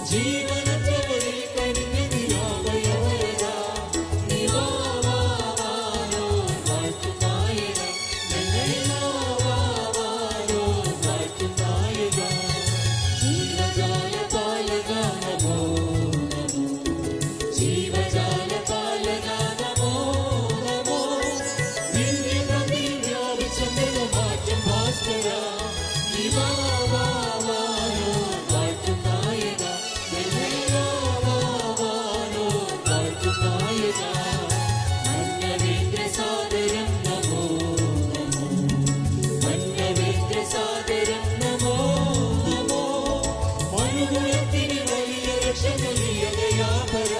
ജീവനത്തോടെ കനിഞ്ഞ നിലാവയോര നിവാവാനോ വാഴ്ത്തുനായക ഞങ്ങളെ വാവാനോ വാഴ്ത്തുനായക ജീവജാല പാലക നമോ നമോ ജീവജാല പാലക നമോ നമോ ദിവ്യനദി വ്യാപിച്ചെന്ന മാറ്റം ഭാസ്കര നിവാവാനോ വാഴ്ത്തുനായക ഞങ്ങളെ വാവാനോ വാഴ്ത്തുനായക മന്നവേന്ദ്ര സാദരം നമോ നമോ മന്നവേന്ദ്ര സാദരം നമോ നമോ മനുകുലത്തിന് വലിയ രക്ഷ നൽകിയ ദയാപര